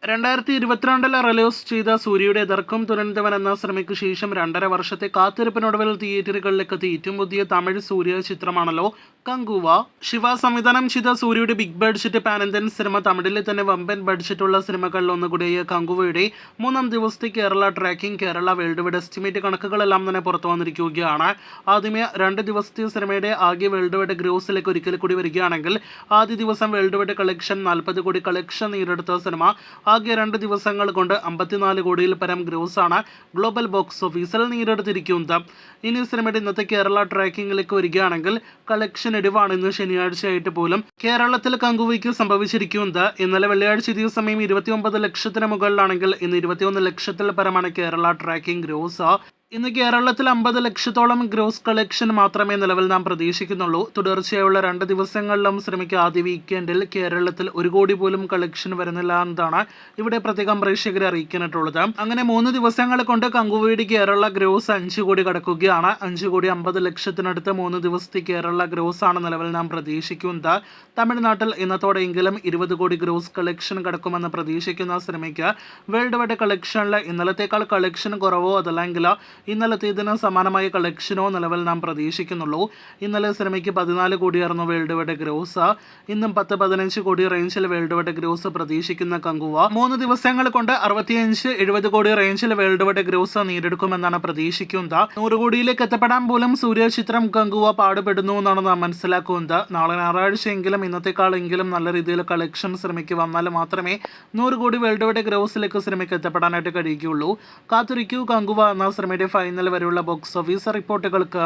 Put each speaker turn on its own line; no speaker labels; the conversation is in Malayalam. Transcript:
2022 റിലീസ് ചെയ്ത സൂര്യയുടെ എതിർക്കും തുരന്തവൻ എന്ന സിനിമയ്ക്ക് ശേഷം 2.5 വർഷത്തെ കാത്തിരിപ്പിനൊടുവിൽ തിയേറ്ററുകളിലേക്ക് എത്തി ഏറ്റവും പുതിയ തമിഴ് സൂര്യ ചിത്രമാണല്ലോ കങ്കുവ. ശിവ സംവിധാനം ചെയ്ത സൂര്യയുടെ big budget pan Indian cinema തമിഴിലെ തന്നെ വമ്പൻ ബഡ്ജറ്റുള്ള സിനിമകളിൽ ഒന്നുകൂടിയ കങ്കുവയുടെ 3 ദിവസത്തെ Kerala tracking, Kerala world wide estimate കണക്കുകളെല്ലാം തന്നെ പുറത്തു വന്നിരിക്കുകയാണ്. ആദ്യമേ 2 ദിവസത്തെ സിനിമയുടെ ആകെ വേൾഡ് വൈഡ് ഗ്രോസിലേക്ക് ഒരിക്കൽ കൂടി വരികയാണെങ്കിൽ ആദ്യ ദിവസം വേൾഡ് വൈഡ് കളക്ഷൻ 40 കോടി കളക്ഷൻ നേടിയെടുത്ത സിനിമ ആകെ 2 ദിവസങ്ങൾ കൊണ്ട് 54 കോടിയിൽ പരം ഗ്രോസാണ് ഗ്ലോബൽ ബോക്സ് ഓഫീസിൽ നേടിയെടുത്തിരിക്കുന്നത്. ഇനി സിനിമയുടെ ഇന്നത്തെ കേരള ട്രാക്കിങ്ങിലേക്ക് വരികയാണെങ്കിൽ കളക്ഷൻ ഇടിവാണ് ഇന്ന് ശനിയാഴ്ചയായിട്ട് പോലും കേരളത്തിൽ കങ്കുവയ്ക്ക് സംഭവിച്ചിരിക്കുന്നത്. ഇന്നലെ വെള്ളിയാഴ്ച ഇതേ സമയം 29 ലക്ഷത്തിന് മുകളിലാണെങ്കിൽ ഇന്ന് 21 ലക്ഷത്തിൽ പരമാണ് കേരള ട്രാക്കിംഗ് ഗ്രോസ്. ഇന്ന് കേരളത്തിൽ 50 ലക്ഷത്തോളം ഗ്രോസ് കളക്ഷൻ മാത്രമേ നിലവിൽ നാം പ്രതീക്ഷിക്കുന്നുള്ളൂ. തുടർച്ചയായുള്ള 2 ദിവസങ്ങളിലും സിനിമയ്ക്ക് ആദ്യ വീക്കെൻഡിൽ കേരളത്തിൽ 1 കോടി പോലും കളക്ഷൻ വരുന്നില്ല എന്നതാണ് ഇവിടെ പ്രത്യേകം പ്രേക്ഷകരെ അറിയിക്കാനായിട്ടുള്ളത്. അങ്ങനെ 3 ദിവസങ്ങൾ കൊണ്ട് കങ്കുവയുടെ കേരള ഗ്രോസ് 5 കോടി കടക്കുകയാണ്. 5 കോടി 50 ലക്ഷത്തിനടുത്ത് 3 ദിവസത്തെ കേരള ഗ്രോസ് ആണ് നിലവിൽ നാം പ്രതീക്ഷിക്കുന്നത്. തമിഴ്നാട്ടിൽ ഇന്നത്തോടെയെങ്കിലും 20 കോടി ഗ്രോസ് കളക്ഷൻ കടക്കുമെന്ന് പ്രതീക്ഷിക്കുന്ന സിനിമയ്ക്ക് വേൾഡ് വൈഡ് കളക്ഷനിൽ ഇന്നലത്തേക്കാൾ കളക്ഷൻ കുറവോ അതല്ലെങ്കിൽ ഇന്നലത്തേതിന് സമാനമായ കളക്ഷനോ നിലവിൽ നാം പ്രതീക്ഷിക്കുന്നുള്ളൂ. ഇന്നലെ സിനിമയ്ക്ക് 14 കോടിയായിരുന്നു വേൾഡ് വൈഡ് ഗ്രോസ്. ഇന്നും 10-15 കോടി റേഞ്ചിൽ വേൾഡ് വൈഡ് ഗ്രോസ് പ്രതീക്ഷിക്കുന്ന കങ്കുവ 3 ദിവസങ്ങൾ കൊണ്ട് 65-70 കോടി റേഞ്ചിൽ വേൾഡ് വൈഡ് ഗ്രോസ് നേടിയെടുക്കുമെന്നാണ് പ്രതീക്ഷിക്കുന്നത്. 100 കോടിയിലേക്ക് എത്തപ്പെടാൻ പോലും സൂര്യ ചിത്രം കങ്കുവ പാടുപെടുന്നു എന്നാണ് നാം മനസ്സിലാക്കുന്നത്. നാളെ ഞായറാഴ്ചയെങ്കിലും ഇന്നത്തെക്കാളെങ്കിലും നല്ല രീതിയിൽ കളക്ഷൻ സിനിമയ്ക്ക് വന്നാൽ മാത്രമേ 100 കോടി വേൾഡ് വൈഡ് ഗ്രോസിലേക്ക് സിനിമയ്ക്ക് എത്തപ്പെടാനായിട്ട് കഴിയുകയുള്ളൂ. കാത്തിരിക്കൂ കങ്കുവ എന്ന സിനിമയുടെ ഫൈനൽ വരെയുള്ള ബോക്സ് ഓഫീസ് റിപ്പോർട്ടുകൾക്ക്.